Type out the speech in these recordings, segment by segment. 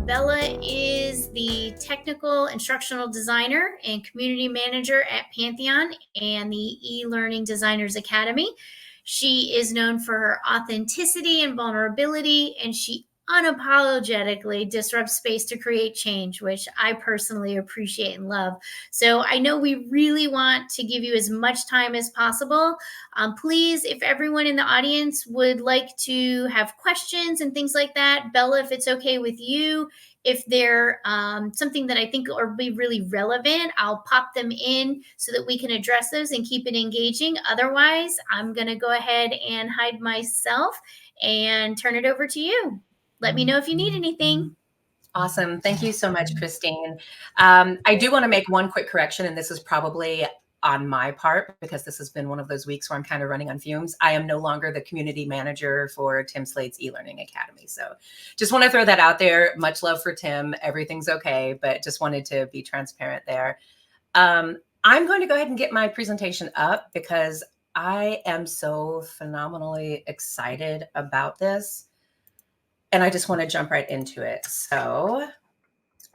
Bella is the technical instructional designer and community manager at Pantheon and the e-learning designers academy. She is known for her authenticity and vulnerability, and she unapologetically disrupts space to create change, which I personally appreciate and love. So I know we really want to give you as much time as possible. Please, if everyone in the audience would like to have questions and things like that, Bella, if it's okay with you, if they're something that I think will be really relevant, I'll pop them in so that we can address those and keep it engaging. Otherwise, I'm going to go ahead and hide myself and turn it over to you. Let me know if you need anything. Awesome. Thank you so much, Christine. I do want to make one quick correction, and this is probably on my part because this has been one of those weeks where I'm kind of running on fumes. I am no longer the community manager for Tim Slade's e-learning academy. So just want to throw that out there. Much love for Tim. Everything's okay, but just wanted to be transparent there. I'm going to go ahead and get my presentation up because I am so phenomenally excited about this. And I just want to jump right into it. So,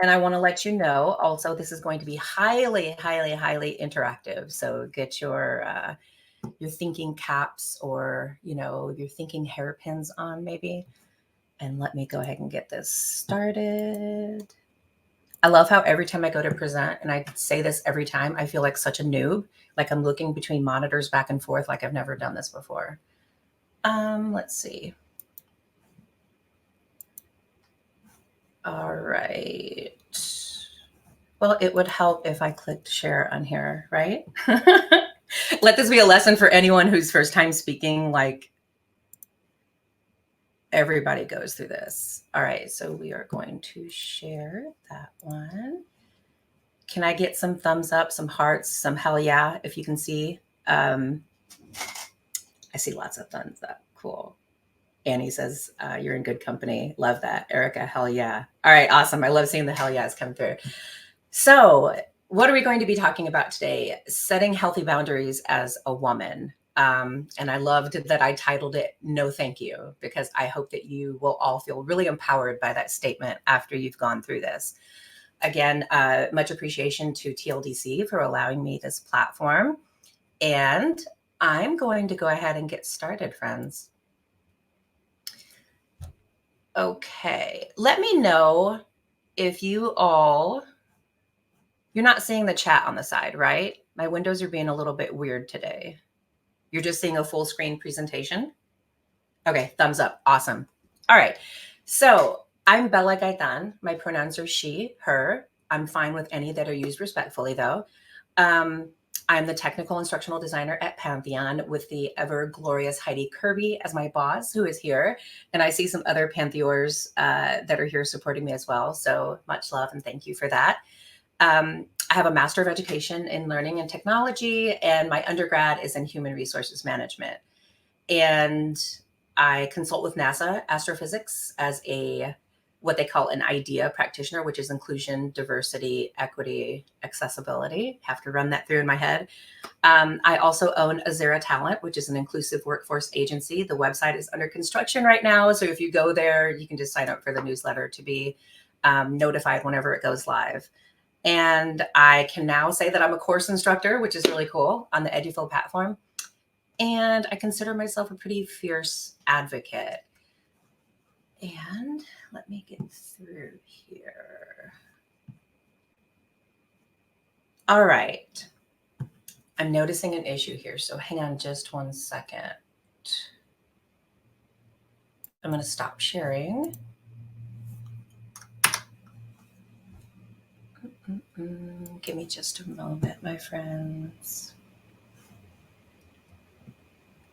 and I want to let you know also, this is going to be highly, highly, highly interactive. So get your thinking caps or, your thinking hairpins on maybe. And let me go ahead and get this started. I love how every time I go to present, and I say this every time, I feel like such a noob, like I'm looking between monitors back and forth, like I've never done this before. Let's see. All right. Well, it would help if I clicked share on here, right? Let this be a lesson for anyone who's first time speaking, like everybody goes through this. All right, so we are going to share that one. Can I get some thumbs up, some hearts, some hell yeah, if you can see? I see lots of thumbs up. Cool. Annie says, you're in good company. Love that. Erica, hell yeah. All right, awesome. I love seeing the hell yeahs come through. So what are we going to be talking about today? Setting healthy boundaries as a woman. And I loved that I titled it, No Thank You, because I hope that you will all feel really empowered by that statement after you've gone through this. Again, much appreciation to TLDC for allowing me this platform. And I'm going to go ahead and get started, friends. Okay, let me know if you're not seeing the chat on the side, right? My windows are being a little bit weird today. You're just seeing a full screen presentation? Okay, thumbs up, awesome. All right, so I'm Bela Gaytan. My pronouns are she, her. I'm fine with any that are used respectfully though. I'm the technical instructional designer at Pantheon with the ever glorious Heidi Kirby as my boss, who is here. And I see some other Pantheors that are here supporting me as well. So much love and thank you for that. I have a Master of Education in Learning and Technology, and my undergrad is in Human Resources Management. And I consult with NASA Astrophysics as what they call an IDEA practitioner, which is inclusion, diversity, equity, accessibility. Have to run that through in my head. I also own Azera Talent, which is an inclusive workforce agency. The website is under construction right now. So if you go there, you can just sign up for the newsletter to be notified whenever it goes live. And I can now say that I'm a course instructor, which is really cool, on the EduFlow platform. And I consider myself a pretty fierce advocate. And let me get through here. All right. I'm noticing an issue here, so hang on just 1 second. I'm going to stop sharing. Give me just a moment, my friends.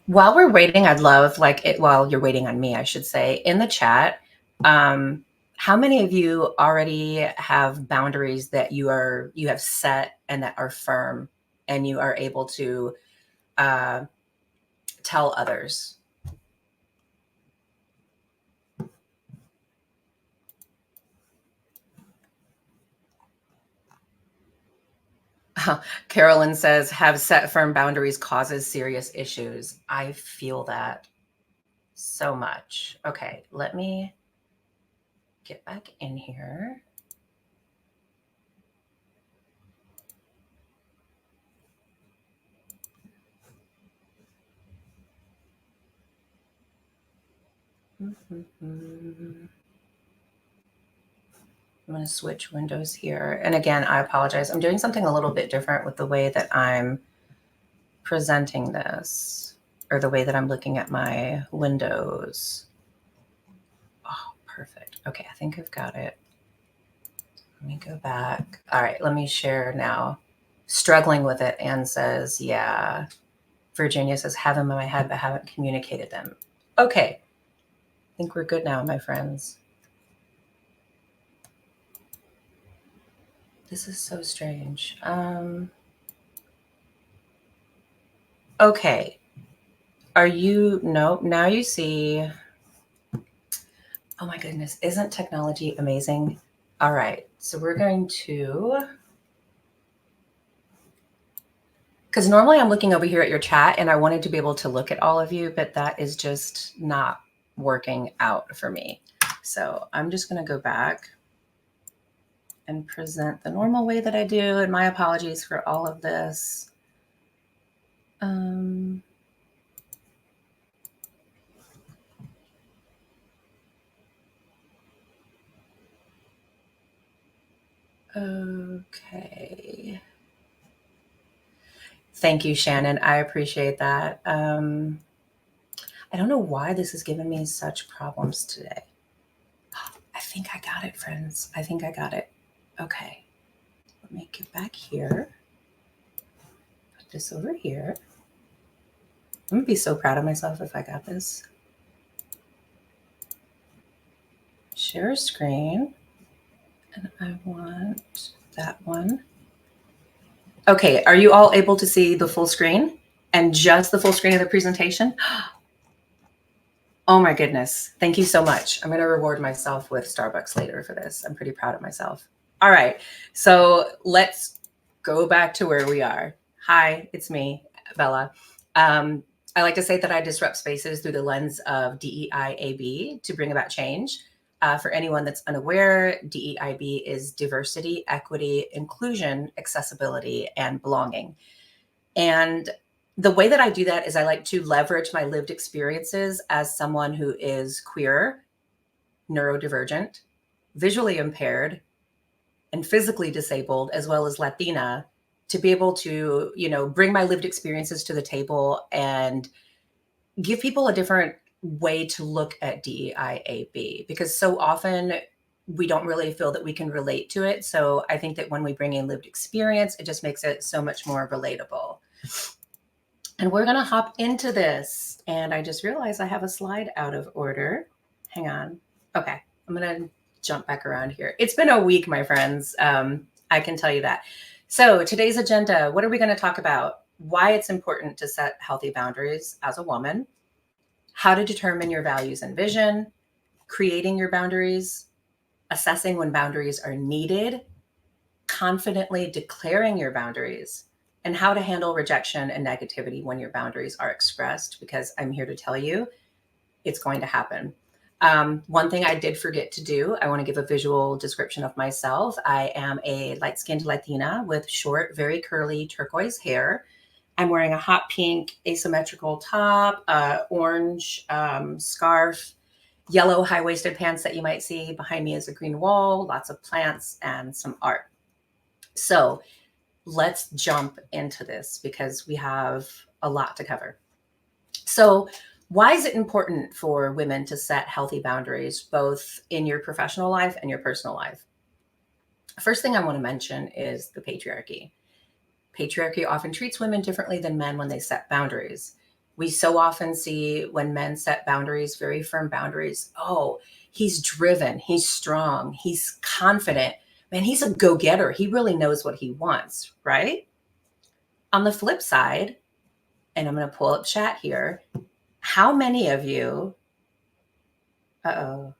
While we're waiting, I'd love, while you're waiting on me, I should say, in the chat, how many of you already have boundaries that you have set and that are firm and you are able to tell others? Carolyn says, have set firm boundaries causes serious issues. I feel that so much. Okay, let me get back in here. I'm going to switch windows here. And again, I apologize. I'm doing something a little bit different with the way that I'm presenting this, or the way that I'm looking at my windows. Oh, perfect. Okay, I think I've got it. Let me go back. All right, let me share now. Struggling with it. Anne says, yeah. Virginia says, have them in my head, but haven't communicated them. Okay, I think we're good now, my friends. This is so strange. Okay. Are you, nope, now you see. Oh my goodness, isn't technology amazing? All right, so we're going to, because normally I'm looking over here at your chat and I wanted to be able to look at all of you, but that is just not working out for me. So I'm just going to go back and present the normal way that I do. And my apologies for all of this. Okay. Thank you, Shannon. I appreciate that. I don't know why this has given me such problems today. I think I got it, friends. I think I got it. Okay. Let me get back here. Put this over here. I'm going to be so proud of myself if I got this. Share screen. And I want that one. Okay, are you all able to see the full screen and just the full screen of the presentation? Oh my goodness. Thank you so much. I'm going to reward myself with Starbucks later for this. I'm pretty proud of myself. All right. So let's go back to where we are. Hi, it's me, Bella. I like to say that I disrupt spaces through the lens of DEIAB to bring about change. For anyone that's unaware, DEIB is diversity, equity, inclusion, accessibility, and belonging. And the way that I do that is I like to leverage my lived experiences as someone who is queer, neurodivergent, visually impaired, and physically disabled, as well as Latina, to be able to, bring my lived experiences to the table and give people a different way to look at DEIAB, because so often we don't really feel that we can relate to it. So I think that when we bring in lived experience, it just makes it so much more relatable. And we're going to hop into this. And I just realized I have a slide out of order. Hang on. Okay. I'm going to jump back around here. It's been a week, my friends. I can tell you that. So today's agenda, what are we going to talk about? Why it's important to set healthy boundaries as a woman, how to determine your values and vision, creating your boundaries, assessing when boundaries are needed, confidently declaring your boundaries, and how to handle rejection and negativity when your boundaries are expressed, because I'm here to tell you it's going to happen. One thing I did forget to do, I want to give a visual description of myself. I am a light-skinned Latina with short, very curly turquoise hair. I'm wearing a hot pink asymmetrical top, orange scarf, yellow high-waisted pants that you might see. Behind me is a green wall, lots of plants, and some art. So let's jump into this because we have a lot to cover. So why is it important for women to set healthy boundaries, both in your professional life and your personal life? First thing I want to mention is the patriarchy. Patriarchy often treats women differently than men when they set boundaries. We so often see when men set boundaries, very firm boundaries. Oh, he's driven, he's strong, he's confident. Man, he's a go-getter. He really knows what he wants, right? On the flip side, and I'm going to pull up chat here, how many of you, I'm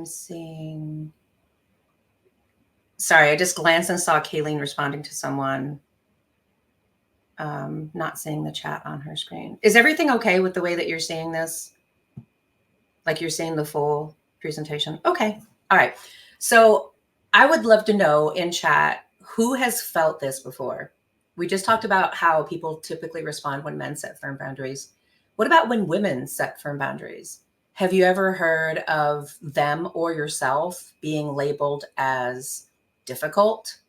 seeing, Sorry, I just glanced and saw Kayleen responding to someone. Not seeing the chat on her screen. Is everything okay with the way that you're seeing this? Like you're seeing the full presentation? Okay. All right. So I would love to know in chat who has felt this before. We just talked about how people typically respond when men set firm boundaries. What about when women set firm boundaries? Have you ever heard of them or yourself being labeled as difficult,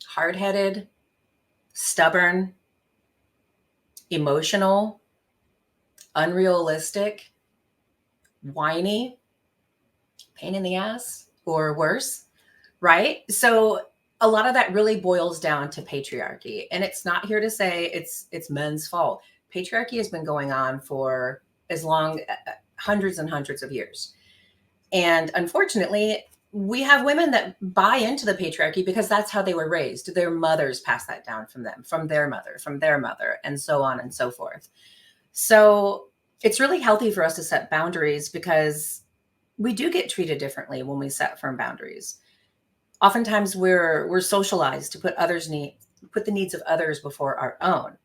hard-headed, stubborn, emotional, unrealistic, whiny, pain in the ass, or worse, right? So a lot of that really boils down to patriarchy, and it's not here to say it's men's fault. Patriarchy has been going on for as long hundreds and hundreds of years. And unfortunately, we have women that buy into the patriarchy because that's how they were raised. Their mothers passed that down from them, from their mother, and so on and so forth. So it's really healthy for us to set boundaries because we do get treated differently when we set firm boundaries. Oftentimes we're socialized to put the needs of others before our own.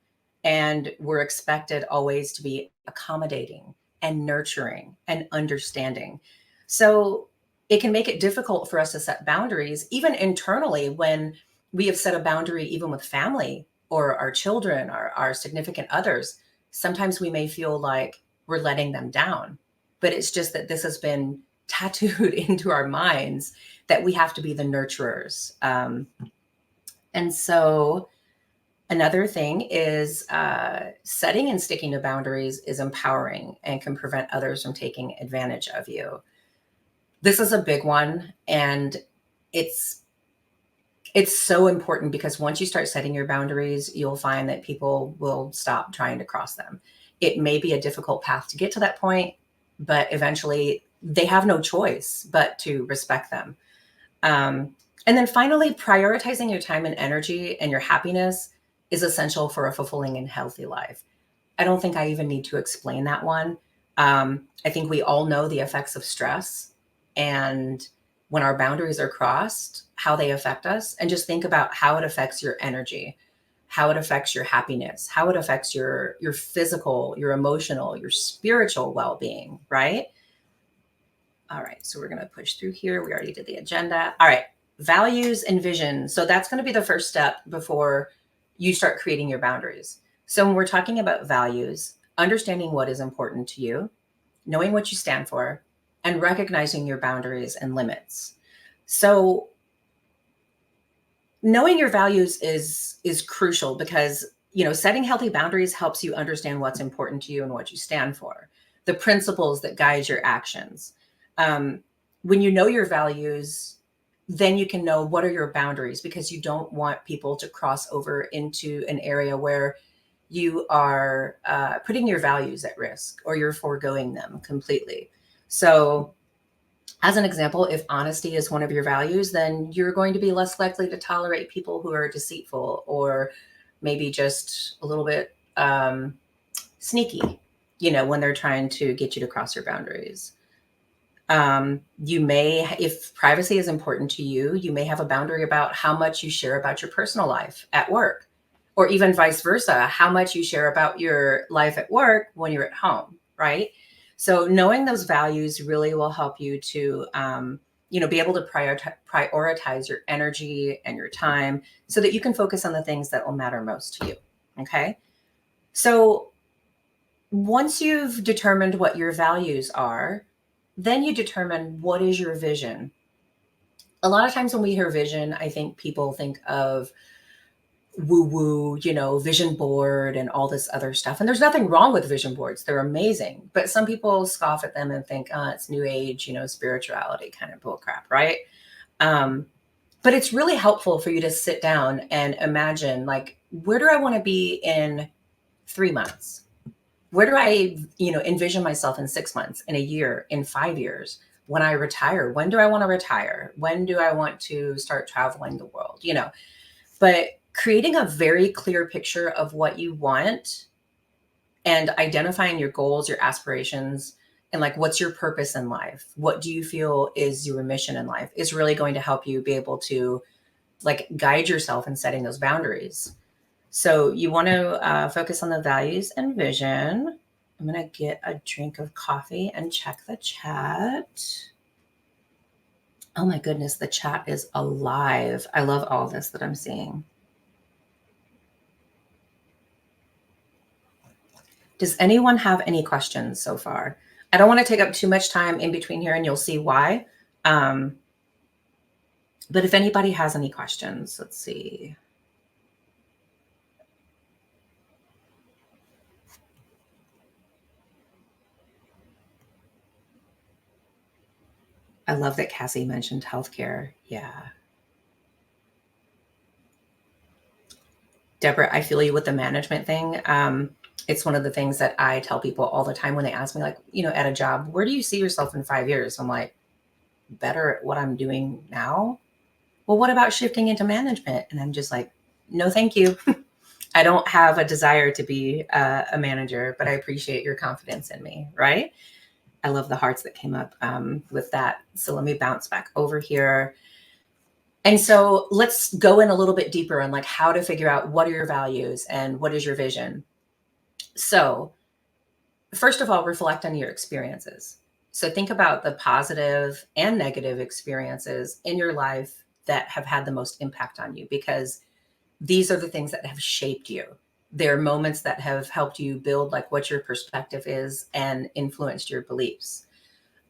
And we're expected always to be accommodating and nurturing and understanding. So it can make it difficult for us to set boundaries, even internally, when we have set a boundary, even with family or our children or our significant others. Sometimes we may feel like we're letting them down, but it's just that this has been tattooed into our minds that we have to be the nurturers. And so another thing is setting and sticking to boundaries is empowering and can prevent others from taking advantage of you. This is a big one, and it's so important because once you start setting your boundaries, you'll find that people will stop trying to cross them. It may be a difficult path to get to that point, but eventually they have no choice but to respect them. And then finally, prioritizing your time and energy and your happiness is essential for a fulfilling and healthy life. I don't think I even need to explain that one. I think we all know the effects of stress and when our boundaries are crossed, how they affect us. And just think about how it affects your energy, how it affects your happiness, how it affects your physical, your emotional, your spiritual well-being, right? All right, so we're going to push through here. We already did the agenda. All right, values and vision. So that's going to be the first step before you start creating your boundaries. So when we're talking about values, understanding what is important to you, knowing what you stand for, and recognizing your boundaries and limits. So knowing your values is crucial because, setting healthy boundaries helps you understand what's important to you and what you stand for, the principles that guide your actions. When you know your values, then you can know what are your boundaries, because you don't want people to cross over into an area where you are putting your values at risk or you're foregoing them completely. So as an example, if honesty is one of your values, then you're going to be less likely to tolerate people who are deceitful or maybe just a little bit sneaky, when they're trying to get you to cross your boundaries. You may, if privacy is important to you, you may have a boundary about how much you share about your personal life at work, or even vice versa, how much you share about your life at work when you're at home, right? So knowing those values really will help you to, be able to prioritize your energy and your time so that you can focus on the things that will matter most to you. Okay. So once you've determined what your values are, then you determine what is your vision. A lot of times when we hear vision, I think people think of woo-woo, vision board and all this other stuff. And there's nothing wrong with vision boards. They're amazing. But some people scoff at them and think, it's new age, spirituality kind of bullcrap, right? But it's really helpful for you to sit down and imagine, like, where do I want to be in 3 months? Where do I, envision myself in 6 months, in a year, in 5 years? When I retire, when do I want to retire? When do I want to start traveling the world? But creating a very clear picture of what you want and identifying your goals, your aspirations, and like, what's your purpose in life? What do you feel is your mission in life is really going to help you be able to like guide yourself in setting those boundaries. So you want to focus on the values and vision. I'm going to get a drink of coffee and check the chat. Oh my goodness, the chat is alive. I love all this that I'm seeing. Does anyone have any questions so far? I don't want to take up too much time in between here, and you'll see why. But if anybody has any questions, let's see. I love that Cassie mentioned healthcare. Yeah. Deborah, I feel you with the management thing. It's one of the things that I tell people all the time when they ask me, like, at a job, where do you see yourself in 5 years? I'm like, better at what I'm doing now. Well, what about shifting into management? And I'm just like, no, thank you. I don't have a desire to be a manager, but I appreciate your confidence in me, right? I love the hearts that came up with that. So let me bounce back over here. And so let's go in a little bit deeper on like how to figure out what are your values and what is your vision. So first of all, reflect on your experiences. So think about the positive and negative experiences in your life that have had the most impact on you, because these are the things that have shaped you. They're moments that have helped you build like what your perspective is and influenced your beliefs.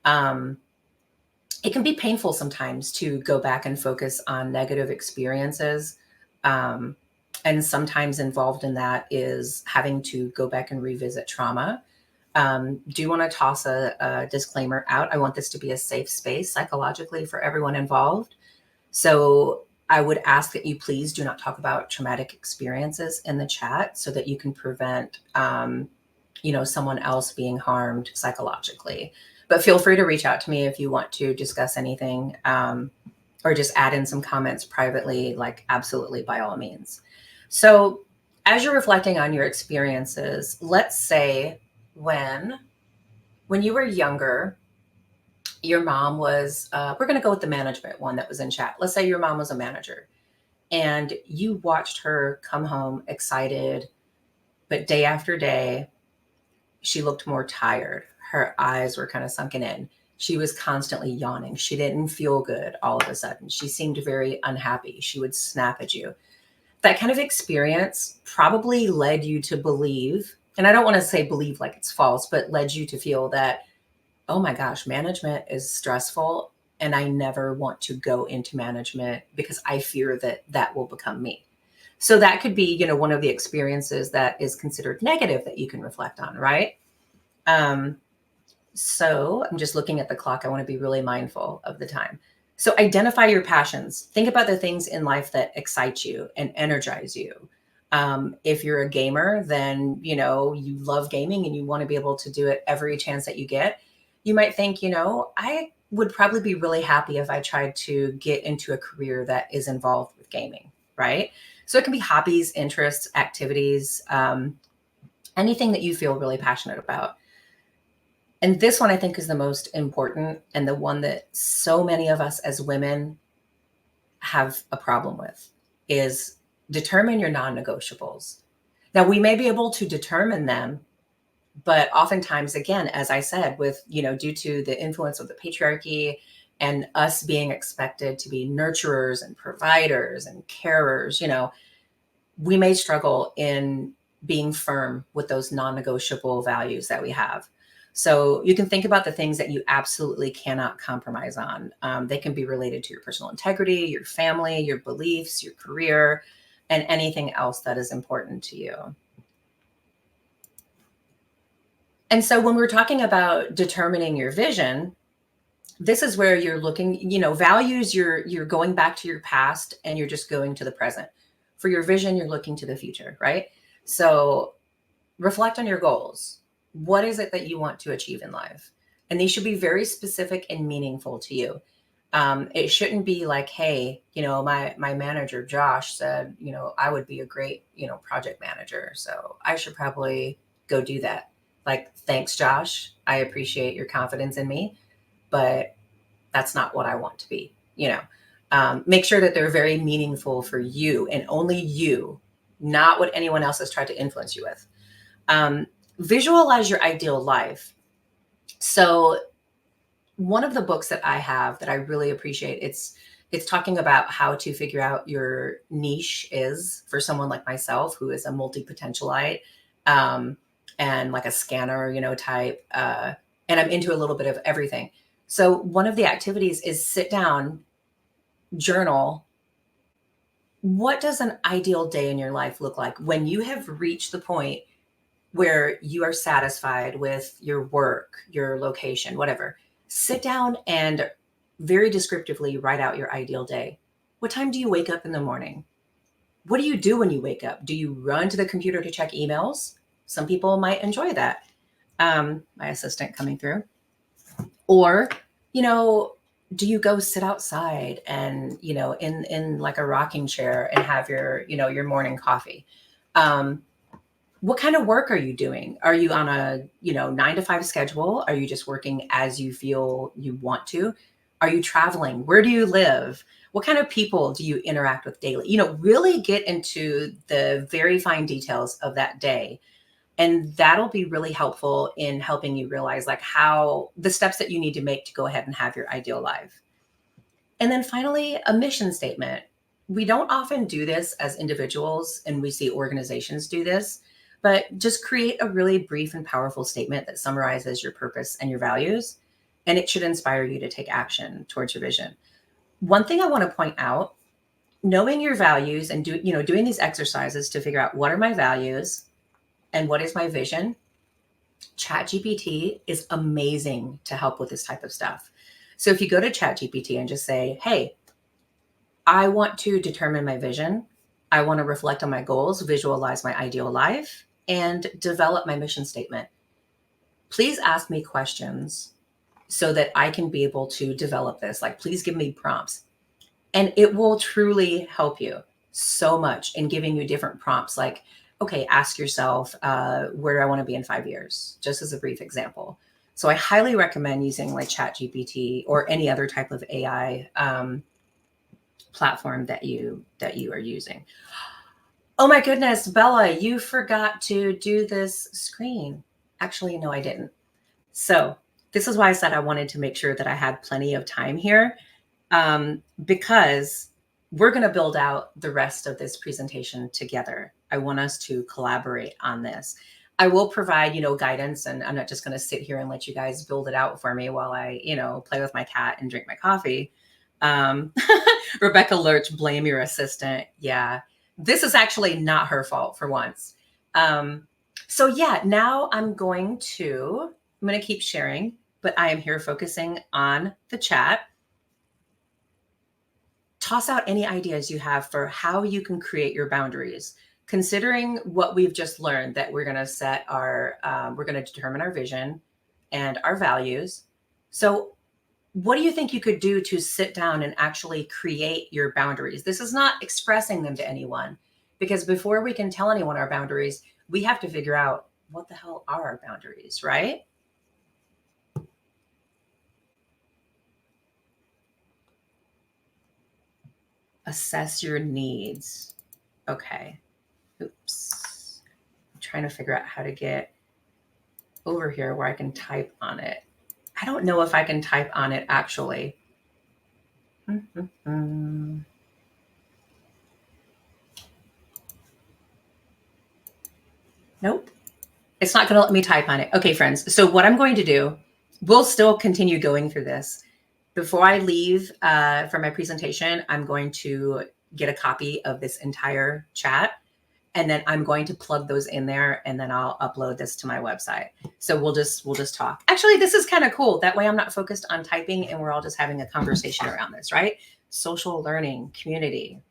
It can be painful sometimes to go back and focus on negative experiences. And sometimes involved in that is having to go back and revisit trauma. Do want to toss a disclaimer out. I want this to be a safe space psychologically for everyone involved. So I would ask that you please do not talk about traumatic experiences in the chat so that you can prevent, someone else being harmed psychologically. But feel free to reach out to me if you want to discuss anything, or just add in some comments privately, like absolutely by all means. So as you're reflecting on your experiences, let's say when you were younger, your mom was, we're going to go with the management one that was in chat. Let's say your mom was a manager and you watched her come home excited, but day after day, she looked more tired. Her eyes were kind of sunken in. She was constantly yawning. She didn't feel good all of a sudden. She seemed very unhappy. She would snap at you. That kind of experience probably led you to believe, and I don't want to say believe like it's false, but led you to feel that, oh my gosh, management is stressful and I never want to go into management because I fear that that will become me. So that could be, one of the experiences that is considered negative that you can reflect on, right? So I'm just looking at the clock. I want to be really mindful of the time. So identify your passions. Think about the things in life that excite you and energize you. If you're a gamer, then, you love gaming and you want to be able to do it every chance that you get. You might think, I would probably be really happy if I tried to get into a career that is involved with gaming, right? So it can be hobbies, interests, activities, anything that you feel really passionate about. And this one I think is the most important, and the one that so many of us as women have a problem with is determine your non-negotiables. Now, we may be able to determine them, but oftentimes, again, as I said, with, due to the influence of the patriarchy and us being expected to be nurturers and providers and carers, we may struggle in being firm with those non-negotiable values that we have. So you can think about the things that you absolutely cannot compromise on. They can be related to your personal integrity, your family, your beliefs, your career, and anything else that is important to you. And so when we're talking about determining your vision, this is where you're looking, values, you're going back to your past and you're just going to the present. For your vision, you're looking to the future, right? So reflect on your goals. What is it that you want to achieve in life? And these should be very specific and meaningful to you. It shouldn't be like, hey, my manager, Josh, said, I would be a great, project manager. So I should probably go do that. Like, thanks, Josh. I appreciate your confidence in me, but that's not what I want to be, Make sure that they're very meaningful for you and only you, not what anyone else has tried to influence you with. Um, Visualize your ideal life. So one of the books that I have that I really appreciate, it's talking about how to figure out your niche is for someone like myself who is a multi-potentialite, um, and like a scanner, type, and I'm into a little bit of everything. So one of the activities is sit down, journal. What does an ideal day in your life look like when you have reached the point where you are satisfied with your work, your location, whatever? Sit down and very descriptively write out your ideal day. What time do you wake up in the morning? What do you do when you wake up? Do you run to the computer to check emails? Some people might enjoy that. My assistant coming through. Or, you know, do you go sit outside and, in like a rocking chair and have your morning coffee? What kind of work are you doing? Are you on a, 9 to 5 schedule? Are you just working as you feel you want to? Are you traveling? Where do you live? What kind of people do you interact with daily? Really get into the very fine details of that day. And that'll be really helpful in helping you realize like how the steps that you need to make to go ahead and have your ideal life. And then finally, a mission statement. We don't often do this as individuals, and we see organizations do this, but just create a really brief and powerful statement that summarizes your purpose and your values, and it should inspire you to take action towards your vision. One thing I want to point out, knowing your values and doing these exercises to figure out what are my values and what is my vision. ChatGPT is amazing to help with this type of stuff. So if you go to ChatGPT and just say, hey, I want to determine my vision, I want to reflect on my goals, visualize my ideal life, and develop my mission statement. Please ask me questions so that I can be able to develop this. Like, please give me prompts. And it will truly help you so much in giving you different prompts. Like, okay, ask yourself, where do I want to be in 5 years? Just as a brief example. So I highly recommend using like ChatGPT or any other type of AI platform that you are using. Oh my goodness, Bella, you forgot to do this screen. Actually, no, I didn't. So this is why I said I wanted to make sure that I had plenty of time here, because we're going to build out the rest of this presentation together. I want us to collaborate on this. I will provide, guidance, and I'm not just going to sit here and let you guys build it out for me while I, play with my cat and drink my coffee. Rebecca Lurch, blame your assistant. Yeah, this is actually not her fault for once. So yeah, now I'm going to keep sharing, but I am here focusing on the chat. Toss out any ideas you have for how you can create your boundaries, considering what we've just learned, that we're going to set we're going to determine our vision and our values. So what do you think you could do to sit down and actually create your boundaries? This is not expressing them to anyone, because before we can tell anyone our boundaries, we have to figure out what the hell are our boundaries, right? Assess your needs. Okay. Oops. I'm trying to figure out how to get over here where I can type on it. I don't know if I can type on it actually. Nope. It's not going to let me type on it. Okay, friends. So what I'm going to do, we'll still continue going through this. Before I leave for my presentation, I'm going to get a copy of this entire chat, and then I'm going to plug those in there, and then I'll upload this to my website. So we'll just talk. Actually, this is kind of cool. That way I'm not focused on typing, and we're all just having a conversation around this, right? Social learning, community.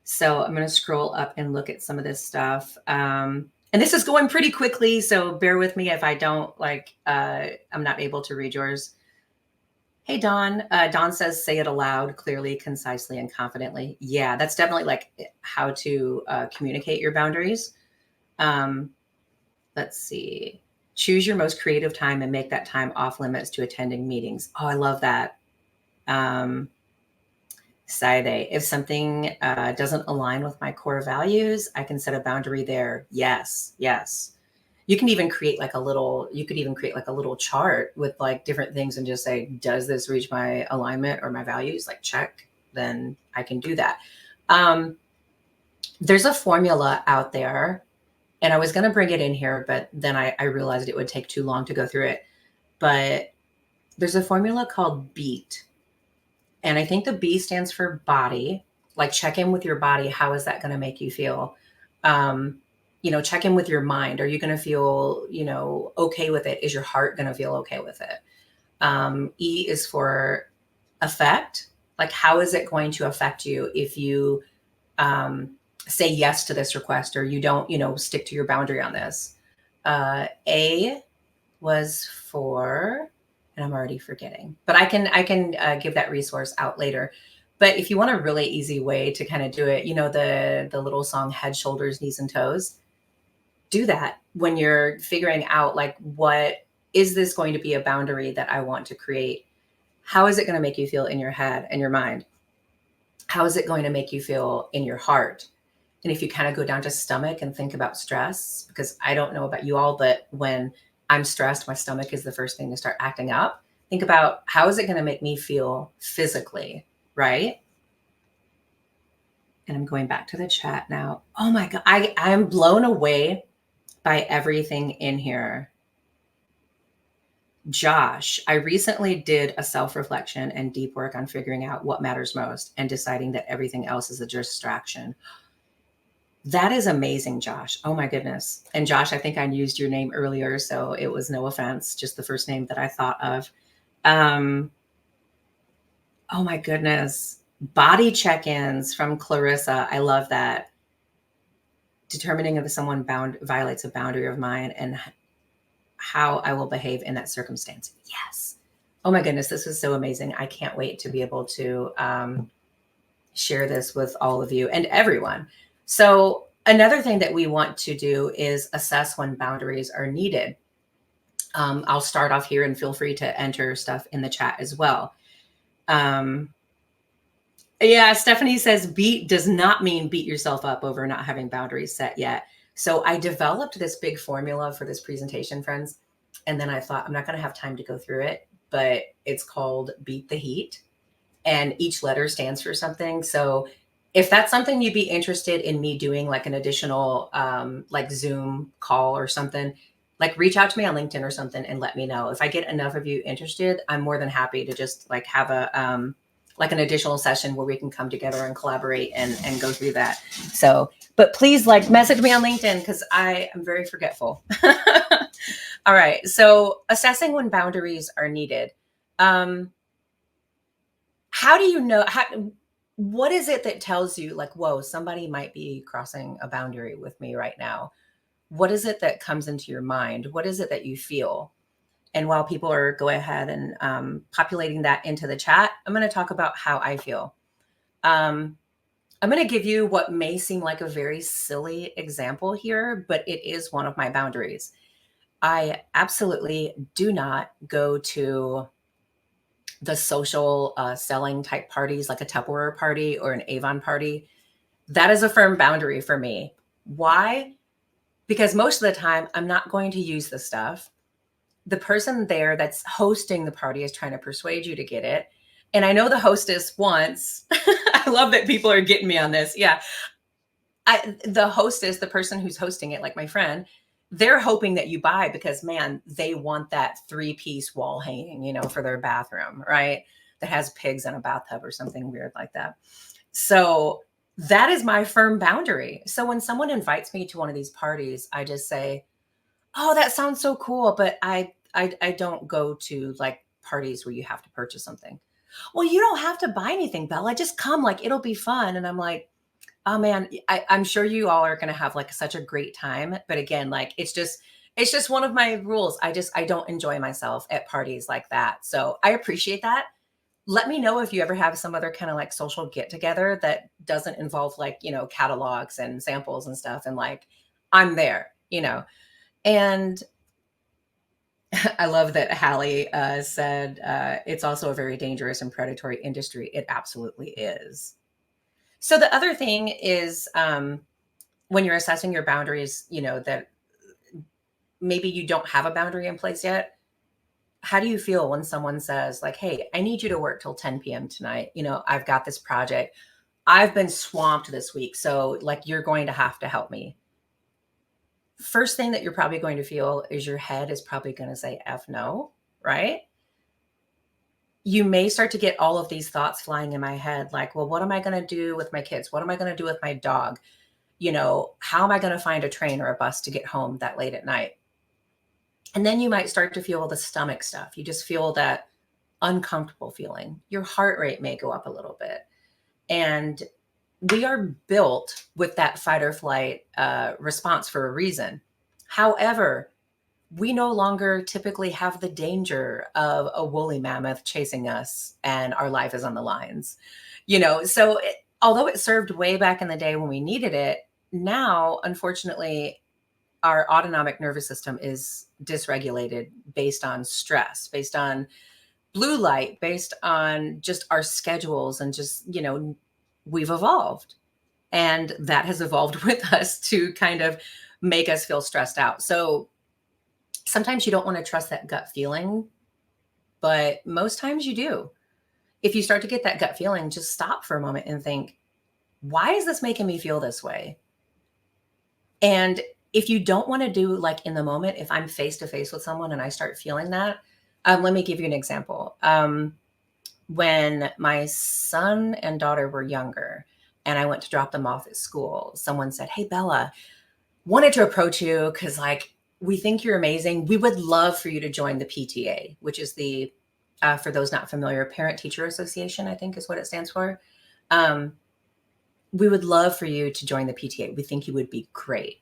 So I'm going to scroll up and look at some of this stuff. And this is going pretty quickly, so bear with me if I don't I'm not able to read yours. Hey, Dawn. Dawn says, say it aloud, clearly, concisely, and confidently. Yeah, that's definitely like how to communicate your boundaries. Let's see. Choose your most creative time and make that time off limits to attending meetings. Oh, I love that. Side A, if something doesn't align with my core values, I can set a boundary there. Yes, yes. You can even create like a little, you could even create like a little chart with like different things and just say, does this reach my alignment or my values? Like check, then I can do that. There's a formula out there, and I was going to bring it in here, but then I realized it would take too long to go through it. But there's a formula called BEAT. And I think the B stands for body, like check in with your body. How is that going to make you feel? Check in with your mind. Are you going to feel, okay with it? Is your heart going to feel okay with it? E is for affect. Like, how is it going to affect you if you say yes to this request, or you don't, stick to your boundary on this? A was for, and I'm already forgetting, but I can give that resource out later. But if you want a really easy way to kind of do it, the little song Head, Shoulders, Knees, and Toes, do that when you're figuring out like, what is this going to be a boundary that I want to create? How is it going to make you feel in your head and your mind? How is it going to make you feel in your heart? And if you kind of go down to stomach and think about stress, because I don't know about you all, but when I'm stressed, my stomach is the first thing to start acting up. Think about, how is it going to make me feel physically, right? And I'm going back to the chat now. Oh my God, I'm blown away by everything in here. Josh, I recently did a self-reflection and deep work on figuring out what matters most and deciding that everything else is a distraction. That is amazing, Josh. Oh my goodness. And Josh, I think I used your name earlier, so it was no offense, just the first name that I thought of. Oh my goodness. Body check-ins from Clarissa. I love that. Determining if someone violates a boundary of mine and how I will behave in that circumstance. Yes. Oh my goodness, this is so amazing. I can't wait to be able to share this with all of you and everyone. So another thing that we want to do is assess when boundaries are needed. I'll start off here and feel free to enter stuff in the chat as well. Yeah, Stephanie says beat does not mean beat yourself up over not having boundaries set yet. So I developed this big formula for this presentation, friends. And then I thought, I'm not going to have time to go through it, but it's called Beat the Heat. And each letter stands for something. So if that's something you'd be interested in me doing, like an additional like Zoom call or something, like reach out to me on LinkedIn or something and let me know. If I get enough of you interested, I'm more than happy to just like have a like an additional session where we can come together and collaborate and go through that. So, but please like message me on LinkedIn because I am very forgetful. All right. So assessing when boundaries are needed. How do you know, what is it that tells you like, whoa, somebody might be crossing a boundary with me right now? What is it that comes into your mind? What is it that you feel? And while people are go ahead and populating that into the chat, I'm going to talk about how I feel. I'm going to give you what may seem like a very silly example here, but it is one of my boundaries. I absolutely do not go to the social selling type parties like a Tupperware party or an Avon party. That is a firm boundary for me. Why? Because most of the time I'm not going to use the stuff. The person there that's hosting the party is trying to persuade you to get it. And I know the hostess wants, I love that people are getting me on this. Yeah. The hostess, the person who's hosting it, like my friend, they're hoping that you buy because, man, they want that 3-piece wall hanging, for their bathroom, right? That has pigs in a bathtub or something weird like that. So that is my firm boundary. So when someone invites me to one of these parties, I just say, oh, that sounds so cool. But I don't go to like parties where you have to purchase something. Well, you don't have to buy anything, Bella. Just come, like, it'll be fun. And I'm like, oh man, I'm sure you all are going to have like such a great time. But again, like, it's just one of my rules. I don't enjoy myself at parties like that. So I appreciate that. Let me know if you ever have some other kind of like social get together that doesn't involve like, catalogs and samples and stuff. And like, I'm there, and I love that Hallie said it's also a very dangerous and predatory industry. It absolutely is. So the other thing is when you're assessing your boundaries, that maybe you don't have a boundary in place yet. How do you feel when someone says, like, hey, I need you to work till 10 p.m. tonight? I've got this project. I've been swamped this week. So, like, you're going to have to help me. First thing that you're probably going to feel is your head is probably going to say F no, right? You may start to get all of these thoughts flying in my head, like, well, what am I going to do with my kids? What am I going to do with my dog? How am I going to find a train or a bus to get home that late at night? And then you might start to feel the stomach stuff. You just feel that uncomfortable feeling. Your heart rate may go up a little bit. And we are built with that fight or flight response for a reason. However, we no longer typically have the danger of a woolly mammoth chasing us and our life is on the lines. So although it served way back in the day when we needed it, now, unfortunately, our autonomic nervous system is dysregulated based on stress, based on blue light, based on just our schedules, and just, we've evolved. And that has evolved with us to kind of make us feel stressed out. So sometimes you don't want to trust that gut feeling, but most times you do. If you start to get that gut feeling, just stop for a moment and think, why is this making me feel this way? And if you don't want to do, like, in the moment, if I'm face to face with someone and I start feeling that, let me give you an example. When my son and daughter were younger and I went to drop them off at school, someone said, hey, Bella, wanted to approach you because, like, we think you're amazing. We would love for you to join the PTA, which is the, for those not familiar, Parent Teacher Association, I think is what it stands for. We would love for you to join the PTA. We think you would be great.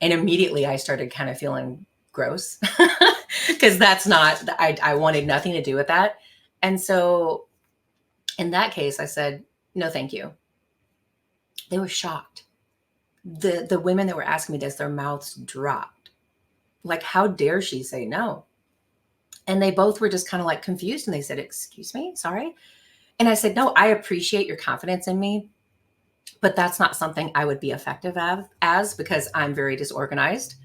And immediately I started kind of feeling gross because that's not, I wanted nothing to do with that. And so in that case, I said, no, thank you. They were shocked. The women that were asking me this, their mouths dropped. Like, how dare she say no? And they both were just kind of like confused. And they said, excuse me, sorry. And I said, no, I appreciate your confidence in me, but that's not something I would be effective as because I'm very disorganized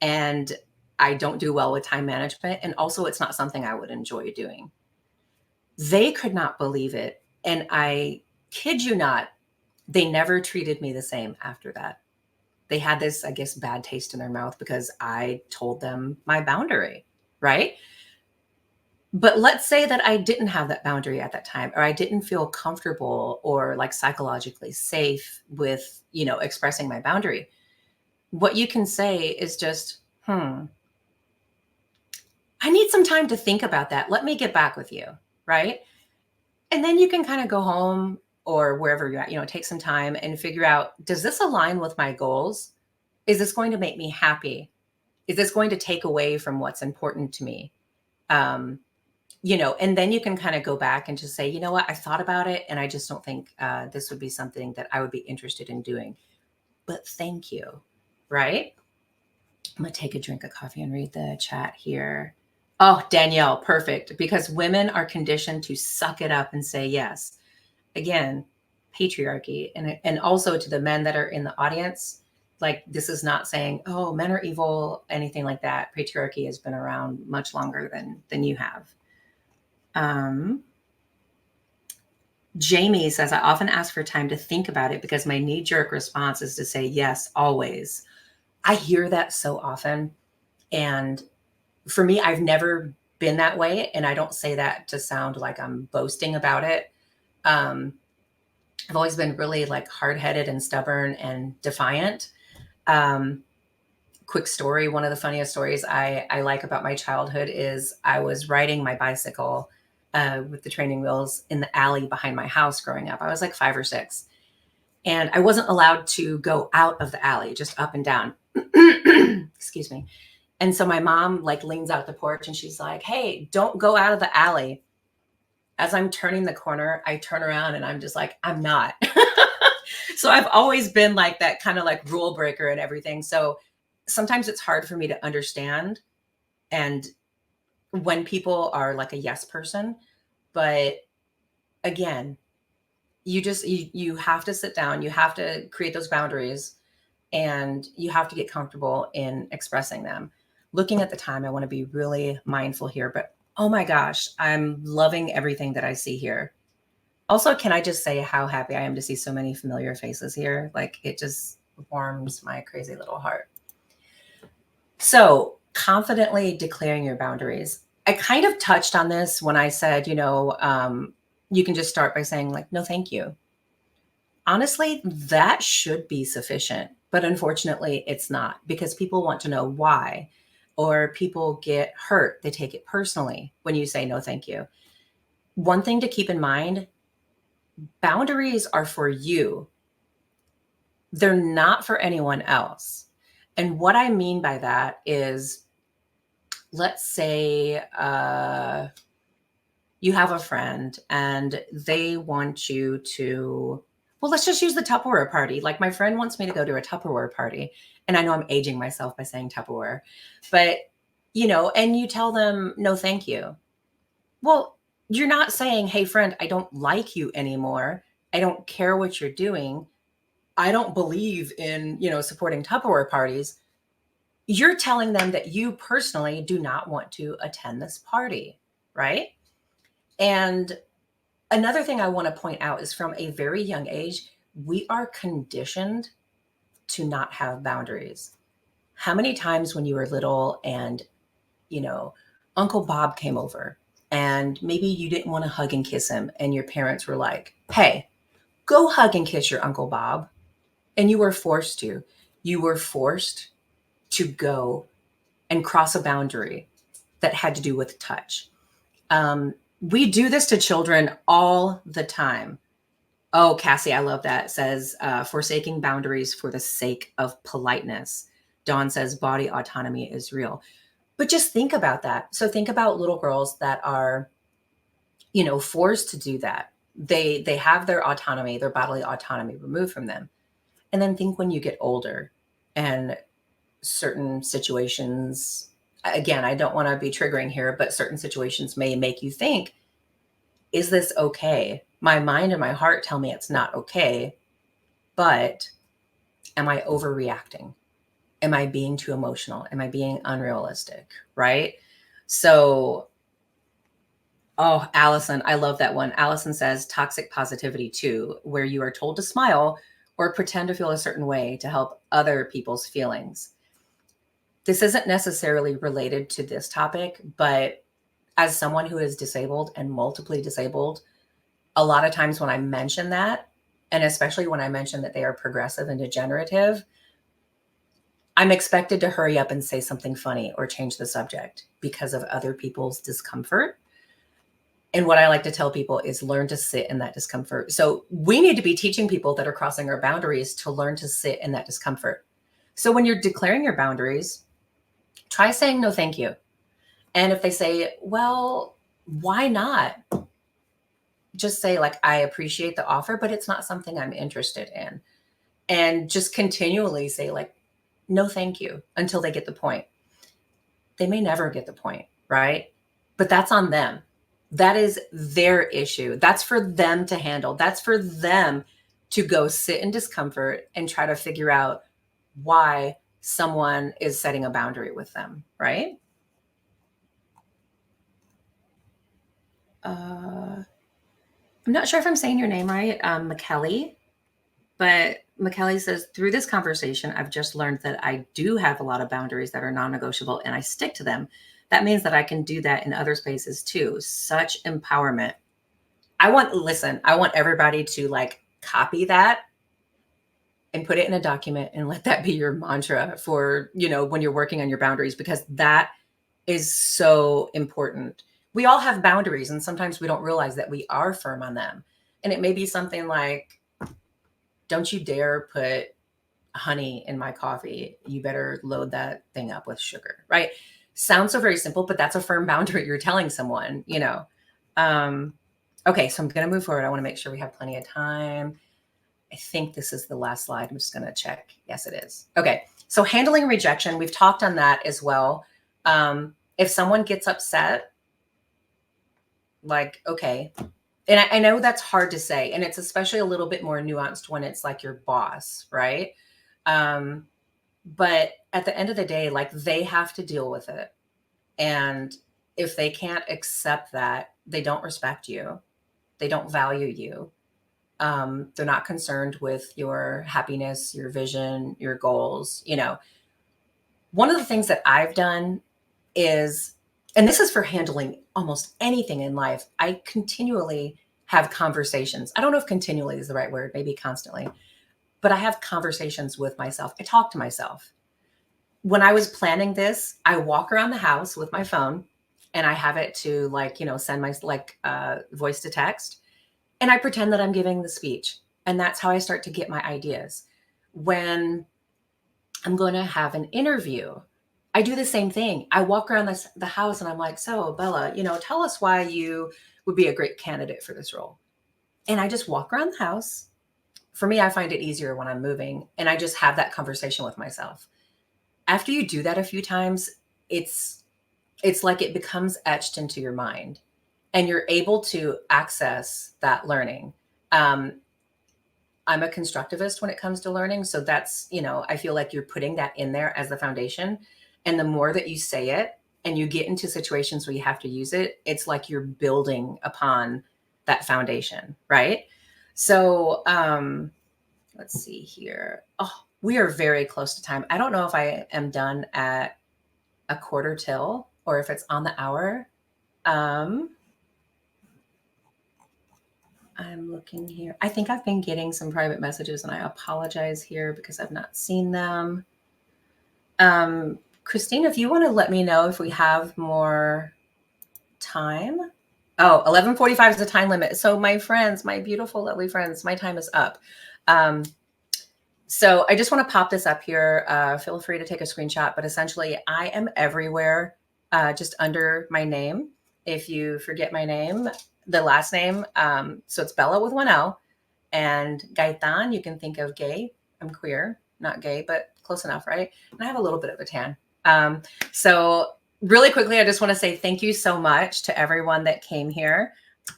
and I don't do well with time management. And also it's not something I would enjoy doing. They could not believe it. And I kid you not, they never treated me the same after that. They had this, I guess, bad taste in their mouth because I told them my boundary, right? But let's say that I didn't have that boundary at that time, or I didn't feel comfortable or like psychologically safe with, expressing my boundary. What you can say is just, I need some time to think about that. Let me get back with you, right? And then you can kind of go home or wherever you're at, take some time and figure out, does this align with my goals? Is this going to make me happy? Is this going to take away from what's important to me? And then you can kind of go back and just say, you know what, I thought about it and I just don't think this would be something that I would be interested in doing. But thank you, right? I'm going to take a drink of coffee and read the chat here. Oh, Danielle, perfect. Because women are conditioned to suck it up and say yes. Again, patriarchy. And also to the men that are in the audience, like, this is not saying, oh, men are evil, anything like that. Patriarchy has been around much longer than you have. Jamie says, I often ask for time to think about it because my knee-jerk response is to say yes, always. I hear that so often. And for me, I've never been that way. And I don't say that to sound like I'm boasting about it. I've always been really like hard-headed and stubborn and defiant. Quick story. One of the funniest stories I like about my childhood is I was riding my bicycle with the training wheels in the alley behind my house growing up. I was like 5 or 6 and I wasn't allowed to go out of the alley, just up and down. Excuse me. And so my mom like leans out the porch and she's like, hey, don't go out of the alley. As I'm turning the corner, I turn around and I'm just like, I'm not. So I've always been like that kind of like rule breaker and everything. So sometimes it's hard for me to understand and when people are like a yes person. But again, you have to sit down, you have to create those boundaries, and you have to get comfortable in expressing them. Looking at the time, I want to be really mindful here, but oh my gosh, I'm loving everything that I see here. Also, can I just say how happy I am to see so many familiar faces here? Like, it just warms my crazy little heart. So, confidently declaring your boundaries. I kind of touched on this when I said, you can just start by saying, like, no, thank you. Honestly, that should be sufficient. But unfortunately, it's not, because people want to know why, or people get hurt. They take it personally when you say no, thank you. One thing to keep in mind, boundaries are for you, they're not for anyone else. And what I mean by that is, let's say you have a friend and they want you to, well, let's just use the Tupperware party. Like, my friend wants me to go to a Tupperware party. And I know I'm aging myself by saying Tupperware, but and you tell them, no, thank you. Well, you're not saying, hey, friend, I don't like you anymore. I don't care what you're doing. I don't believe in, supporting Tupperware parties. You're telling them that you personally do not want to attend this party, right? And another thing I want to point out is, from a very young age, we are conditioned to not have boundaries. How many times when you were little and, you know, Uncle Bob came over and maybe you didn't want to hug and kiss him, and your parents were like, hey, go hug and kiss your Uncle Bob. And you were forced to. You were forced to go and cross a boundary that had to do with touch. We do this to children all the time. Oh, Cassie, I love that. It says, forsaking boundaries for the sake of politeness. Dawn says, body autonomy is real. But just think about that. So think about little girls that are, forced to do that. They have their autonomy, their bodily autonomy removed from them. And then think when you get older and certain situations, again, I don't want to be triggering here, but certain situations may make you think, is this okay? My mind and my heart tell me it's not okay, but am I overreacting? Am I being too emotional? Am I being unrealistic? Right? So, oh, Allison, I love that one. Allison says toxic positivity too, where you are told to smile or pretend to feel a certain way to help other people's feelings. This isn't necessarily related to this topic, but as someone who is disabled and multiply disabled, a lot of times when I mention that, and especially when I mention that they are progressive and degenerative, I'm expected to hurry up and say something funny or change the subject because of other people's discomfort. And what I like to tell people is, learn to sit in that discomfort. So we need to be teaching people that are crossing our boundaries to learn to sit in that discomfort. So when you're declaring your boundaries, try saying no, thank you. And if they say, well, why not? Just say, like, I appreciate the offer, but it's not something I'm interested in. And just continually say, like, no, thank you, until they get the point. They may never get the point, right? But that's on them. That is their issue. That's for them to handle. That's for them to go sit in discomfort and try to figure out why someone is setting a boundary with them, right? I'm not sure if I'm saying your name right, McKelly, but McKelly says, through this conversation, I've just learned that I do have a lot of boundaries that are non-negotiable and I stick to them. That means that I can do that in other spaces too. Such empowerment. I want everybody to, like, copy that and put it in a document and let that be your mantra for, when you're working on your boundaries, because that is so important. We all have boundaries, and sometimes we don't realize that we are firm on them. And it may be something like, don't you dare put honey in my coffee. You better load that thing up with sugar, right? Sounds so very simple, but that's a firm boundary you're telling someone, Okay, so I'm going to move forward. I want to make sure we have plenty of time. I think this is the last slide. I'm just going to check. Yes, it is. Okay, so handling rejection, we've talked on that as well. If someone gets upset, like, okay, and I know that's hard to say, and it's especially a little bit more nuanced when it's like your boss, right? Um, but at the end of the day, like they have to deal with it. And if they can't accept that, they don't respect you, they don't value you. They're not concerned with your happiness, your vision, your goals. You know, one of the things that I've done is, and this is for handling almost anything in life, I continually have conversations. I don't know if continually is the right word, maybe constantly, but I have conversations with myself. I talk to myself. When I was planning this, I walk around the house with my phone and I have it to like, you know, send my like voice to text, and I pretend that I'm giving the speech. And that's how I start to get my ideas. When I'm going to have an interview, I do the same thing. I walk around the house and I'm like, so Bella, you know, tell us why you would be a great candidate for this role. And I just walk around the house. For me, I find it easier when I'm moving and I just have that conversation with myself. After you do that a few times, it's it's like it becomes etched into your mind and you're able to access that learning. Um, I'm a constructivist when it comes to learning. So that's, you know, I feel like you're putting that in there as the foundation. And the more that you say it and you get into situations where you have to use it, it's like you're building upon that foundation, right? So let's see here. Oh, we are very close to time. I don't know if I am done at a quarter till or if it's on the hour. Um, I'm looking here. I think I've been getting some private messages and I apologize here because I've not seen them. Christine, if you want to let me know if we have more time. Oh, 11:45 is the time limit. So my friends, my beautiful, lovely friends, my time is up. Um, so I just want to pop this up here. Feel free to take a screenshot, but essentially I am everywhere, just under my name. If you forget my name, the last name, so it's Bella with one L, and Gaytan, you can think of gay. I'm queer, not gay, but close enough, right? And I have a little bit of a tan. So really quickly, I just want to say thank you so much to everyone that came here.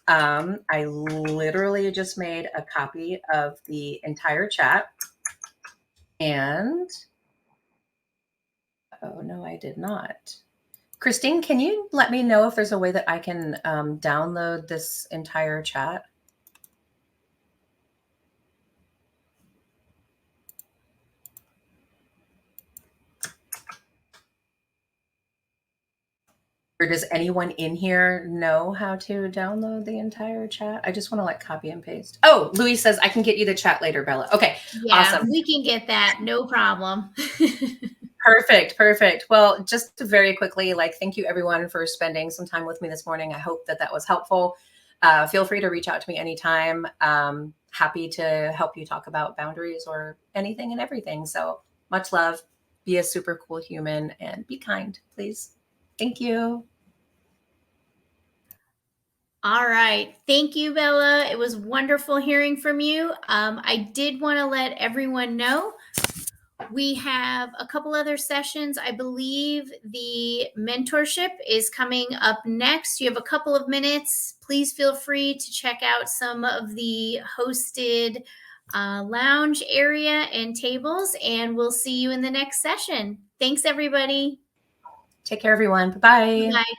I literally just made a copy of the entire chat. And, oh no, I did not. Christine, can you let me know if there's a way that I can download this entire chat? Or does anyone in here know how to download the entire chat? I just want to like copy and paste. Oh, Louise says I can get you the chat later, Bella. Okay, Yeah, awesome. we can get that. No problem. Perfect, perfect. Well, just very quickly, like, thank you everyone for spending some time with me this morning. I hope that that was helpful. Feel free to reach out to me anytime. Happy to help you talk about boundaries or anything and everything. So much love. Be a super cool human and be kind, please. Thank you. All right. Thank you, Bella. It was wonderful hearing from you. I did want to let everyone know we have a couple other sessions. I believe the mentorship is coming up next. You have a couple of minutes. Please feel free to check out some of the hosted lounge area and tables, and we'll see you in the next session. Thanks, everybody. Take care, everyone. Bye bye. Bye.